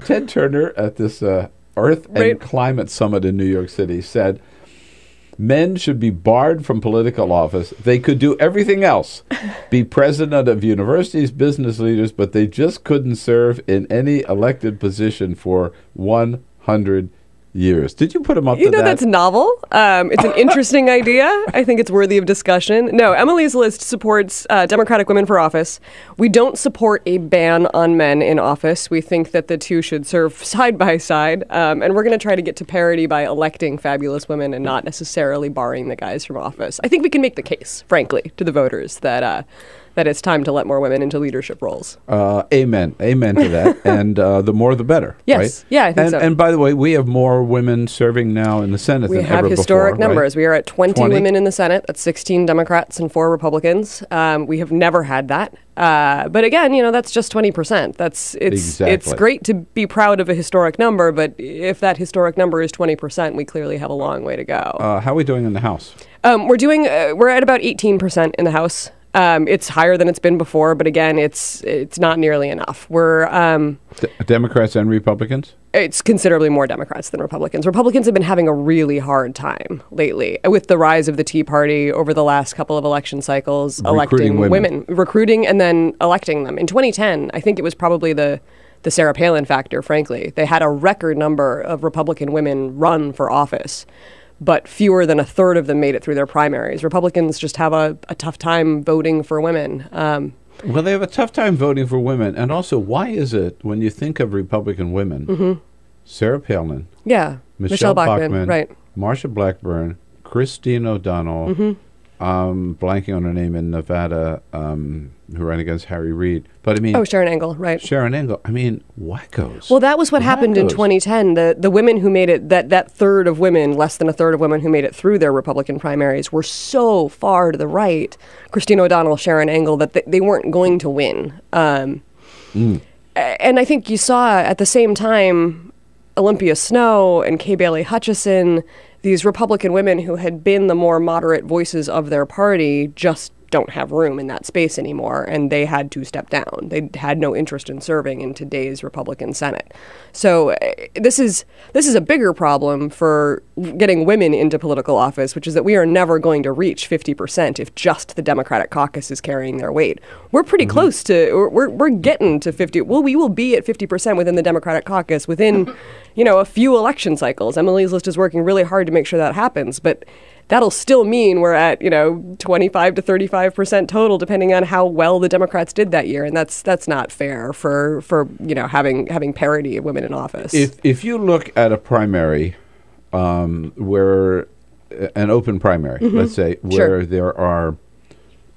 Ted Turner at this Earth and Climate Summit in New York City said, men should be barred from political office. They could do everything else, be president of universities, business leaders, but they just couldn't serve in any elected position for 100 years. Did you put him up to that? That's novel. It's an interesting idea. I think it's worthy of discussion. No, Emily's List supports Democratic women for office. We don't support a ban on men in office. We think that the two should serve side by side. And we're going to try to get to parity by electing fabulous women and not necessarily barring the guys from office. I think we can make the case, frankly, to the voters that it's time to let more women into leadership roles. Amen. Amen to that. And the more the better. Yes. Right? Yeah, I think so. And by the way, we have more women serving now in the Senate than ever before. We have historic numbers. Right? We are at 20 women in the Senate. That's 16 Democrats and 4 Republicans. We have never had that. But again, that's just 20%. It's great to be proud of a historic number, but if that historic number is 20%, we clearly have a long way to go. How are we doing in the House? We're at about 18% in the House. It's higher than it's been before, but again, it's not nearly enough. We're Democrats and Republicans? It's considerably more Democrats than Republicans. Republicans have been having a really hard time lately with the rise of the Tea Party over the last couple of election cycles, electing women, recruiting and then electing them. In 2010, I think it was probably the Sarah Palin factor, frankly. They had a record number of Republican women run for office, but fewer than a third of them made it through their primaries. Republicans just have a tough time voting for women. Well, they have a tough time voting for women. And also, why is it, when you think of Republican women, Sarah Palin, Michelle Bachmann, right, Marsha Blackburn, Christine O'Donnell, blanking on her name in Nevada, who ran against Harry Reid. But I mean... Sharon Engel, right. Sharon Engel. I mean, wackos. Well, that was what happened in 2010. The women who made it, that third of women, less than a third of women who made it through their Republican primaries were so far to the right, Christine O'Donnell, Sharon Engel, that they weren't going to win. And I think you saw at the same time Olympia Snow and Kay Bailey Hutchison, these Republican women who had been the more moderate voices of their party, just don't have room in that space anymore, and they had to step down. They had no interest in serving in today's Republican Senate. So this is a bigger problem for getting women into political office, which is that we are never going to reach 50% if just the Democratic caucus is carrying their weight. We're pretty close to, we're getting to 50. Well, we will be at 50% within the Democratic caucus within, a few election cycles. Emily's List is working really hard to make sure that happens, but that'll still mean we're at, 25 to 35% total, depending on how well the Democrats did that year. And that's not fair for having parity of women in office. If you look at a primary, where an open primary, let's say, where there are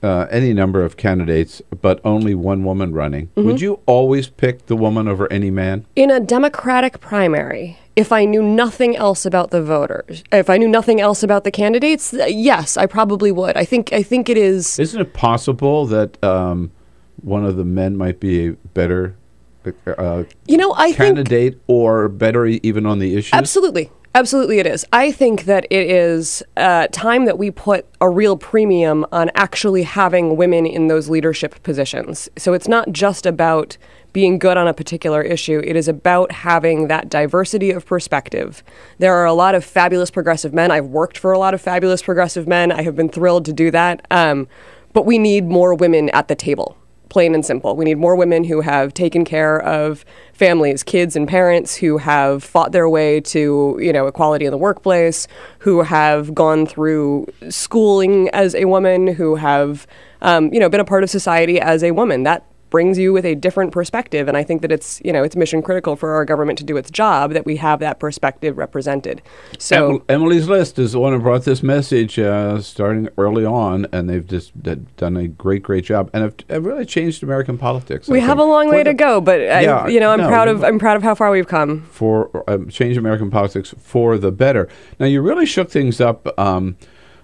any number of candidates, but only one woman running, would you always pick the woman over any man? In a Democratic primary, if I knew nothing else about the voters, if I knew nothing else about the candidates, yes, I probably would. I think it is. Isn't it possible that one of the men might be a better candidate or better even on the issues? Absolutely. Absolutely it is. I think that it is time that we put a real premium on actually having women in those leadership positions. So it's not just about being good on a particular issue. It is about having that diversity of perspective. There are a lot of fabulous progressive men. I've worked for a lot of fabulous progressive men. I have been thrilled to do that. But we need more women at the table. Plain and simple. We need more women who have taken care of families, kids and parents, who have fought their way to, equality in the workplace, who have gone through schooling as a woman, who have, been a part of society as a woman. That brings you with a different perspective. And I think that it's mission critical for our government to do its job that we have that perspective represented. So Emily's List is the one who brought this message starting early on, and they've just done a great job and have really changed American politics. We have a long way to go, but I'm proud of how far we've come. For change American politics for the better. Now, you really shook things up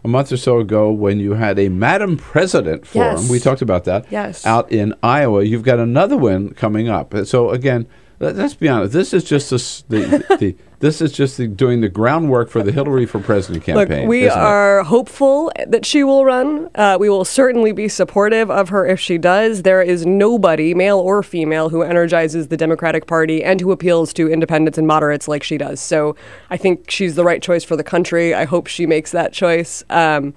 a month or so ago when you had a Madam President forum. Yes. We talked about that. Yes. Out in Iowa. You've got another one coming up. So again, let's be honest. This is just the This is just doing the groundwork for the Hillary for President campaign. Look, we are hopeful that she will run. We will certainly be supportive of her if she does. There is nobody, male or female, who energizes the Democratic Party and who appeals to independents and moderates like she does. So I think she's the right choice for the country. I hope she makes that choice. And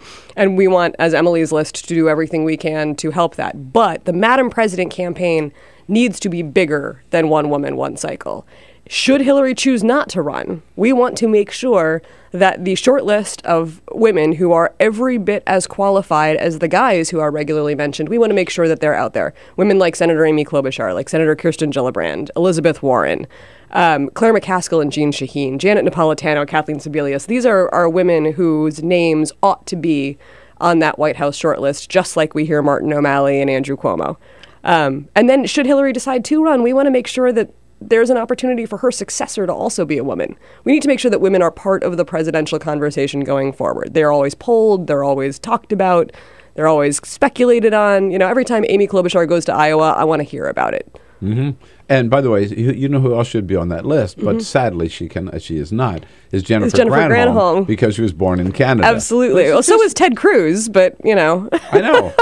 we want, as Emily's List, to do everything we can to help that. But the Madam President campaign needs to be bigger than one woman, one cycle. Should Hillary choose not to run, we want to make sure that the short list of women who are every bit as qualified as the guys who are regularly mentioned, we want to make sure that they're out there. Women like Senator Amy Klobuchar, like Senator Kirsten Gillibrand, Elizabeth Warren, Claire McCaskill and Jean Shaheen, Janet Napolitano, Kathleen Sebelius. These are women whose names ought to be on that White House shortlist, just like we hear Martin O'Malley and Andrew Cuomo. And then should Hillary decide to run, we want to make sure that there's an opportunity for her successor to also be a woman. We need to make sure that women are part of the presidential conversation going forward. They're always polled, they're always talked about, they're always speculated on. You know, every time Amy Klobuchar goes to Iowa, I want to hear about it. Mm-hmm. And by the way, you know who else should be on that list, but sadly she is not, is Jennifer Granholm, because she was born in Canada. Absolutely. Well, so was Ted Cruz, but, you know. I know.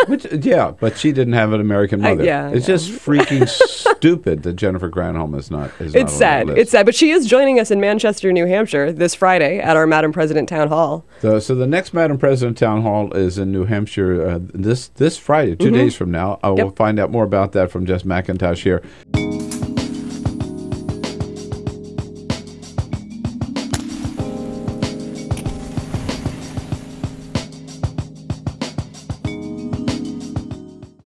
But she didn't have an American mother. It's just freaking stupid that Jennifer Granholm is not It's sad. It's sad. But she is joining us in Manchester, New Hampshire this Friday at our Madam President Town Hall. So the next Madam President Town Hall is in New Hampshire this Friday, 2 days from now. I will find out more about that from Jess McIntosh here.